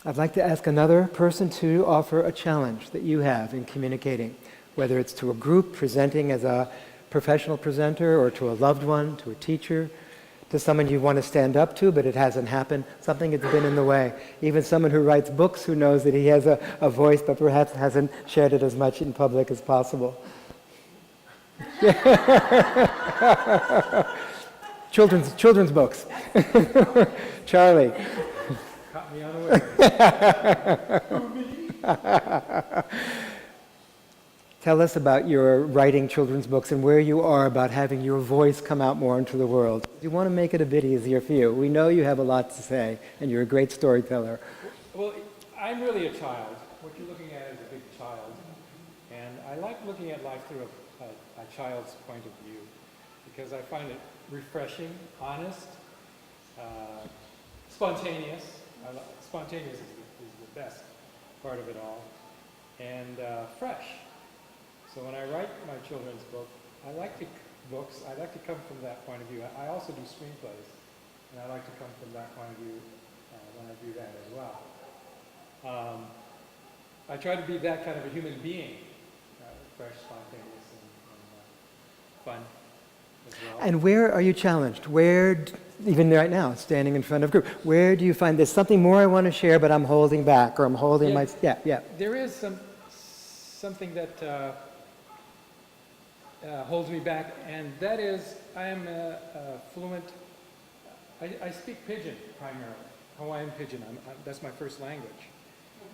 I'd like to ask another person to offer a challenge that you have in communicating, whether it's to a group presenting as a professional presenter, or to a loved one, to a teacher, to someone you want to stand up to, but it hasn't happened, something that's been in the way. Even someone who writes books who knows that he has a voice, but perhaps hasn't shared it as much in public as possible. Children's books. Charlie. Caught me unaware. Tell us about your writing children's books and where you are about having your voice come out more into the world. You want to make it a bit easier for you. We know you have a lot to say, and you're a great storyteller. Well, I'm really a child. What you're looking at is a big child. And I like looking at life through a child's point of view, because I find it refreshing, honest, spontaneous. Spontaneous is the best part of it all, and fresh. So when I write my children's book, I like to come from that point of view. I also do screenplays, and I like to come from that point of view when I do that as well. I try to be that kind of a human being, fresh, spontaneous, and fun as well. And where are you challenged? Even right now, standing in front of a group, where do you find there's something more I want to share, but I'm holding back, or I'm holding my... Yeah. There is something that holds me back, and that is I am fluent. I speak Pigeon primarily, Hawaiian Pigeon. That's my first language.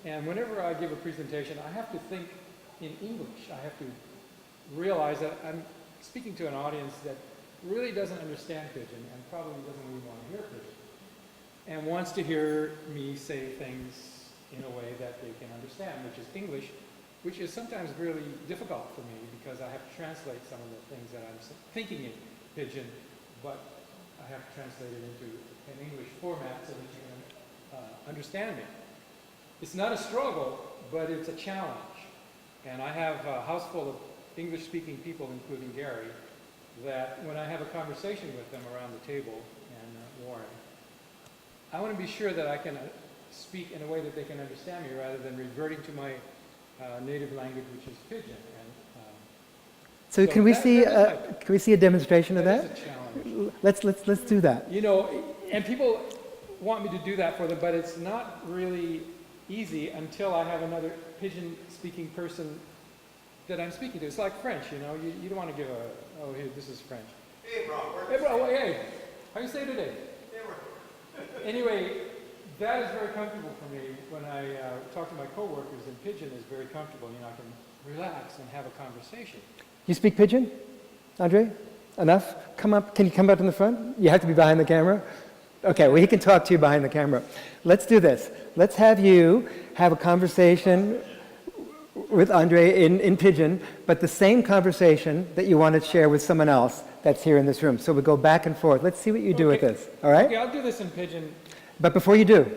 And whenever I give a presentation, I have to think in English. I have to realize that I'm speaking to an audience that really doesn't understand Pigeon and probably doesn't even want to hear Pigeon, and wants to hear me say things in a way that they can understand, which is English, which is sometimes really difficult for me because I have to translate some of the things that I'm thinking in Pigeon, but I have to translate it into an English format so that you can understand me. It's not a struggle, but it's a challenge. And I have a house full of English-speaking people, including Gary, that when I have a conversation with them around the table, and Warren, I want to be sure that I can speak in a way that they can understand me rather than reverting to my native language, which is Pigeon. And, so can we see a demonstration of that? That is a challenge. Let's do that. You know, and people want me to do that for them, but it's not really easy until I have another Pigeon-speaking person that I'm speaking to. It's like French, you know. You don't want to give oh, here, this is French. Hey, bro. Hey, bro, hey. How you say today? Hey, we're Anyway, that is very comfortable for me. When I talk to my coworkers, and Pigeon is very comfortable. You know, I can relax and have a conversation. You speak Pigeon, Andre? Enough? Come up. Can you come up in the front? You have to be behind the camera? Okay, well, he can talk to you behind the camera. Let's do this. Let's have you have a conversation with Andre in Pigeon, but the same conversation that you want to share with someone else that's here in this room. So we go back and forth. Let's see what you do with this, all right? Okay, I'll do this in Pigeon. But before you do,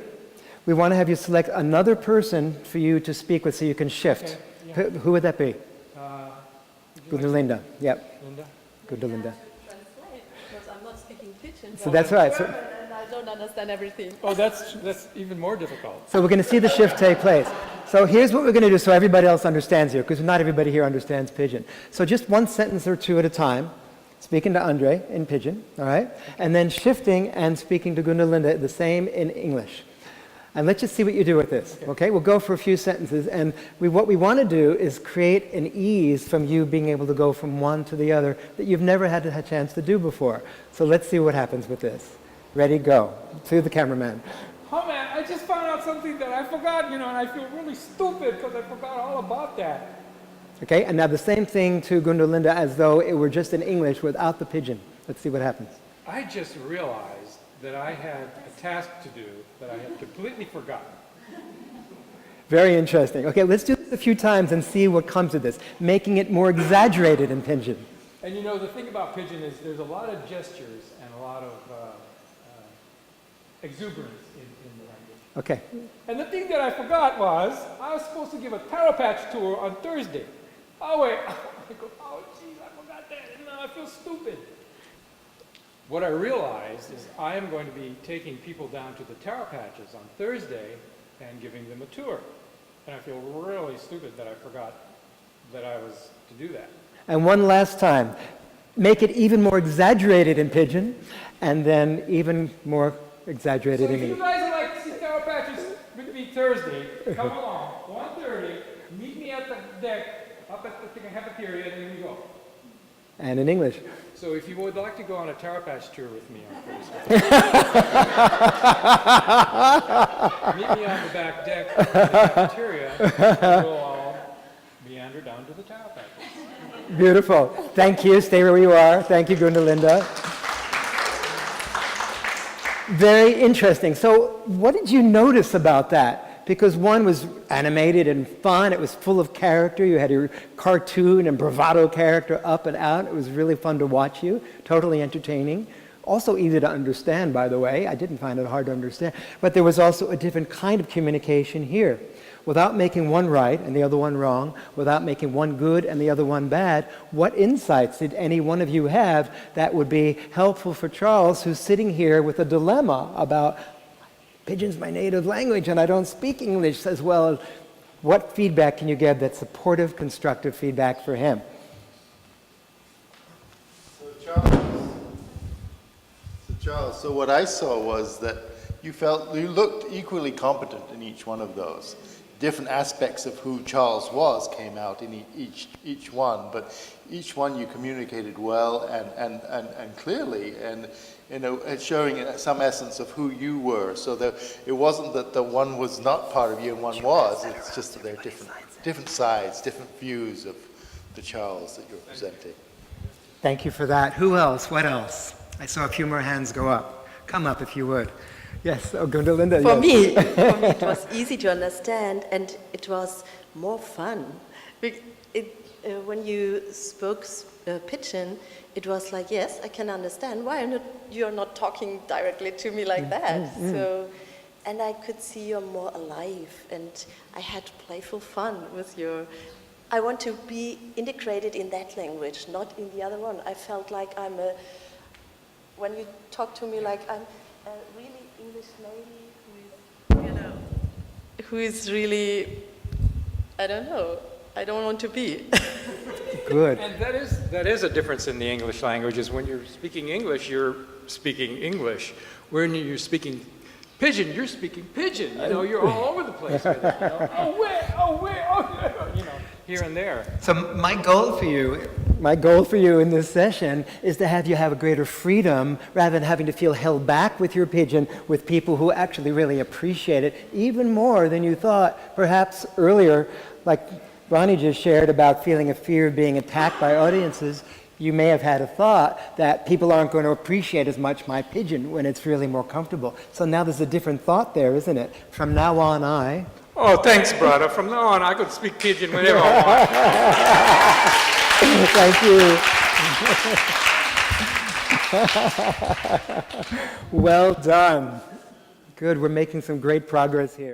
we want to have you select another person for you to speak with so you can shift. Okay, yeah. Who would that be? Linda. Yep. Linda? Good to Linda. Translate, because I'm not speaking Pigeon. So that's right. So, And I don't understand everything. Oh, that's even more difficult. so we're going to see the shift take place. So here's what we're going to do so everybody else understands here, because not everybody here understands Pigeon. So just one sentence or two at a time, speaking to Andre in Pigeon, all right? And then shifting and speaking to Gundalinda the same in English. And let's just see what you do with this, okay? We'll go for a few sentences, and what we want to do is create an ease from you being able to go from one to the other that you've never had a chance to do before. So let's see what happens with this. Ready, go. To the cameraman. Oh man, I just found out something that I forgot, you know, and I feel really stupid because I forgot all about that. Okay, and now the same thing to Gundalinda as though it were just in English without the Pigeon. Let's see what happens. I just realized that I had a task to do that I had completely forgotten. Very interesting. Okay, let's do this a few times and see what comes of this, making it more exaggerated in Pigeon. And you know, the thing about Pigeon is there's a lot of gestures and a lot of exuberance in the language. Okay. And the thing that I forgot was I was supposed to give a Taro Patch tour on Thursday. Oh wait, I go, oh geez, I forgot that, and now I feel stupid. What I realized is I am going to be taking people down to the Taro Patches on Thursday and giving them a tour. And I feel really stupid that I forgot that I was to do that. And one last time, make it even more exaggerated in Pigeon, and then even more exaggerated So in if you English. guys would like to see Sour Patches with me Thursday, come along, 1:30, meet me at the deck, up at the cafeteria, and then we go. And in English. So if you would like to go on a Sour Patch tour with me on Thursday, meet me on the back deck of the cafeteria, and we'll all meander down to the Sour Patches. Beautiful. Thank you. Stay where you are. Thank you, Gundalinda. Very interesting. So what did you notice about that? Because one was animated and fun. It was full of character. You had your cartoon and bravado character up and out. It was really fun to watch you. Totally entertaining. Also easy to understand, by the way. I didn't find it hard to understand. But there was also a different kind of communication here. Without making one right and the other one wrong, without making one good and the other one bad, what insights did any one of you have that would be helpful for Charles, who's sitting here with a dilemma about Pigeon's my native language and I don't speak English as well? What feedback can you give that's supportive, constructive feedback for him? So what I saw was that you looked equally competent in each one of those. Different aspects of who Charles was came out in each one, but each one you communicated well and clearly, and showing some essence of who you were. So that it wasn't that the one was not part of you and one was. It's just that they're different sides, different views of the Charles that you're presenting. Thank you for that. Who else? What else? I saw a few more hands go up. Come up if you would. Yes, oh, Gundalinda. For yes. me, it was easy to understand, and it was more fun. When you spoke Pigeon, it was like, yes, I can understand. Why you're not talking directly to me like that? So, and I could see you're more alive, and I had playful fun with your. I want to be integrated in that language, not in the other one. I felt like when you talk to me, like I'm a really English lady who is really, I don't know, I don't want to be. Good. And that is a difference in the English language, is when you're speaking English, you're speaking English. When you're speaking Pigeon, you're speaking Pigeon. You know, you're all over the place with it. You know, oh, where, you know, here and there. So my goal for you in this session is to have you have a greater freedom rather than having to feel held back with your Pigeon with people who actually really appreciate it even more than you thought. Perhaps earlier, like Ronnie just shared about feeling a fear of being attacked by audiences, you may have had a thought that people aren't going to appreciate as much my Pigeon when it's really more comfortable. So now there's a different thought there, isn't it? From now on, Oh, thanks, brother. From now on, I could speak Pigeon whenever I want. Thank you. Well done. Good, we're making some great progress here.